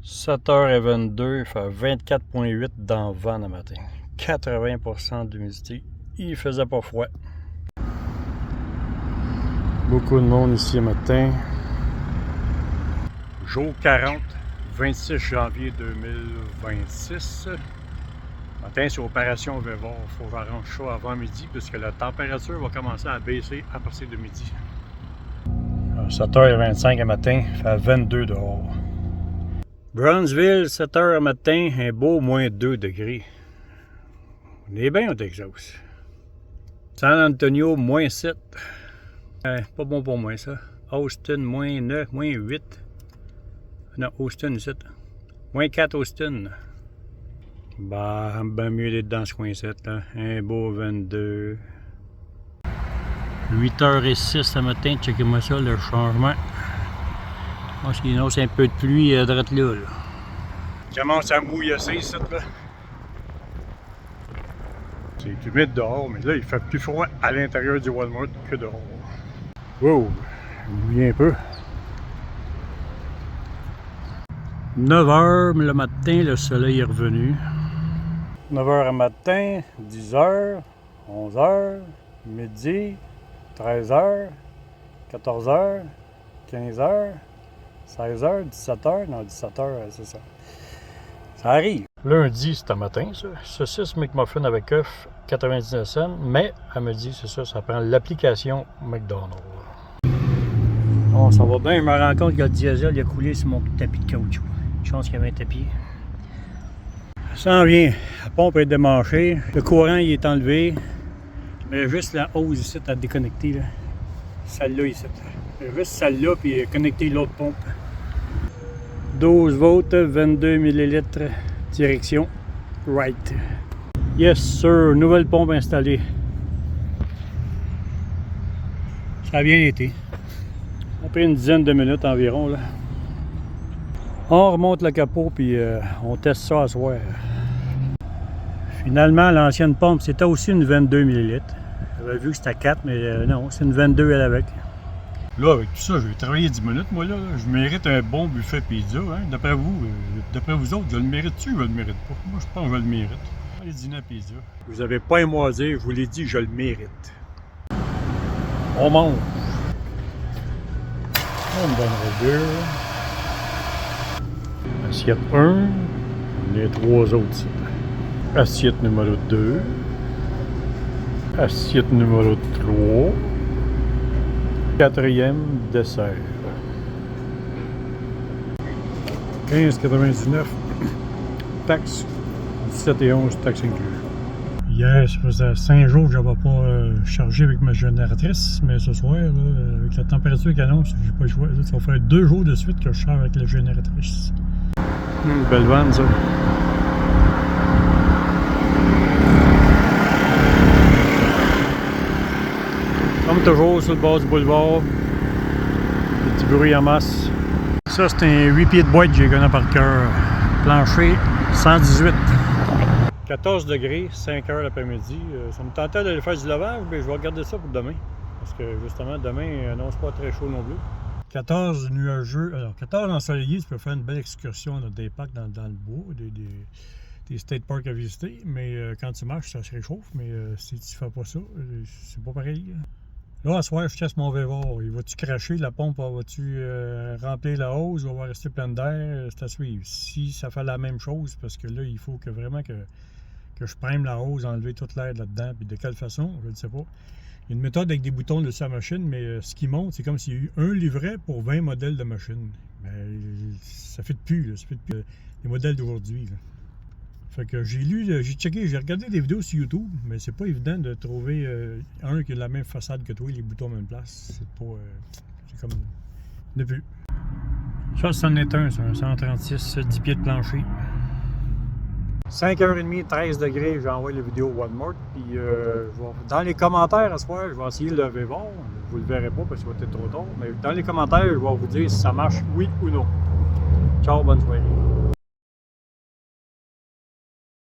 7h22, il fait 24,8 dans le vent le matin. 80% d'humidité. Il faisait pas froid. Beaucoup de monde ici le matin. Jour 40, 26 janvier 2026. Matin, c'est opération Vévard. Il faut que j'arrange ça avant midi puisque la température va commencer à baisser à partir de midi. 7h25 le matin, il fait 22 dehors. Brownsville, 7h le matin, un beau moins 2 degrés. On est bien au Texas. San Antonio, moins 7. Pas bon pour moi ça. Austin, moins 9, moins 8. Non, Austin, 7. Moins 4 Austin. Bah, ben mieux d'être dans ce coin 7. Là. Un beau 22. 8h06 ce matin, checkez-moi ça, le changement. Moi, sinon, c'est un peu de pluie droite là. Il commence à mouillasser ici, là. C'est humide dehors, mais là, il fait plus froid à l'intérieur du Walmart que dehors. Wow, je mouille un peu. 9h le matin, le soleil est revenu. 9h le matin, 10h, 11h, midi, 13h, 14h, 15h, 16h, 17h, non 17h, c'est ça. Ça arrive. Lundi, c'est un matin, ça. Saucisse McMuffin avec œuf, 99 cents. Mais, elle me dit, c'est ça, ça prend l'application McDonald's. Bon, ça va bien. Je me rends compte que le diesel il a coulé sur mon tapis de caoutchouc. Une chance qu'il y avait un tapis. Ça en vient. La pompe est démanchée. Le courant, il est enlevé. Mais juste la hose ici à déconnecter. Là. Celle-là ici. Juste celle-là, puis connecter l'autre pompe. 12 volts, 22 ml, direction right. Yes sir, nouvelle pompe installée. Ça a bien été. Après une dizaine de minutes environ. Là. On remonte le capot puis on teste ça à soir. Finalement, l'ancienne pompe, c'était aussi une 22 ml. J'avais vu que c'était 4, mais non, c'est une 22 elle avec. Là, avec tout ça, je vais travailler 10 minutes, moi, là. Je mérite un bon buffet pizza, hein. D'après vous autres, je le mérite-tu ou je le mérite pas? Moi, je pense que je le mérite. Allez dîner à pizza. Vous avez pas à moisir, je vous l'ai dit, je le mérite. On mange. On me donnera 2. Assiette 1. Les 3 autres, ça. Assiette numéro 2. Assiette numéro 3. 4e dessert. 15,99. Taxe. 17,11 taxes inclus. Hier, ça faisait 5 jours que je n'avais pas chargé avec ma génératrice, mais ce soir, là, avec la température qui annonce, j'ai pas le choix. Ça va faire 2 jours de suite que je charge avec la génératrice. Belle vanne, ça. Comme toujours sur le bord du boulevard, des petits bruits en masse. Ça c'est un 8 pieds de boîte que j'ai gagné par cœur. Plancher 118. 14 degrés, 5 heures l'après-midi. Ça me tentait d'aller faire du lavage, mais je vais regarder ça pour demain. Parce que justement demain, non c'est pas très chaud non plus. 14 nuageux, alors 14 ensoleillés, tu peux faire une belle excursion dans des parcs dans le bois, des state parks à visiter. Mais quand tu marches, ça se réchauffe, mais si tu fais pas ça, c'est pas pareil. Là, à soir, je teste mon Vévard. Il va-tu cracher? La pompe va-tu remplir la hose? Il va rester plein d'air? C'est à suivre. Si ça fait la même chose, parce que là, il faut que vraiment que je prenne la hose, enlever toute l'air là-dedans. Puis de quelle façon? Je ne sais pas. Il y a une méthode avec des boutons dessus la machine, mais ce qui monte, c'est comme s'il y a eu un livret pour 20 modèles de machines. Mais ça fait de plus, là. Ça fait de plus les modèles d'aujourd'hui. Fait que j'ai checké, j'ai regardé des vidéos sur YouTube, mais c'est pas évident de trouver un qui a la même façade que toi, les boutons à la même place. C'est pas. C'est comme. De plus. Ça, c'en est un, c'est un 136, 10 pieds de plancher. 5h30, 13 degrés, j'envoie la vidéo Walmart. Puis dans les commentaires à ce soir, je vais essayer le Vévard. Vous le verrez pas parce que ça va être trop tard. Mais dans les commentaires, je vais vous dire si ça marche oui ou non. Ciao, bonne soirée.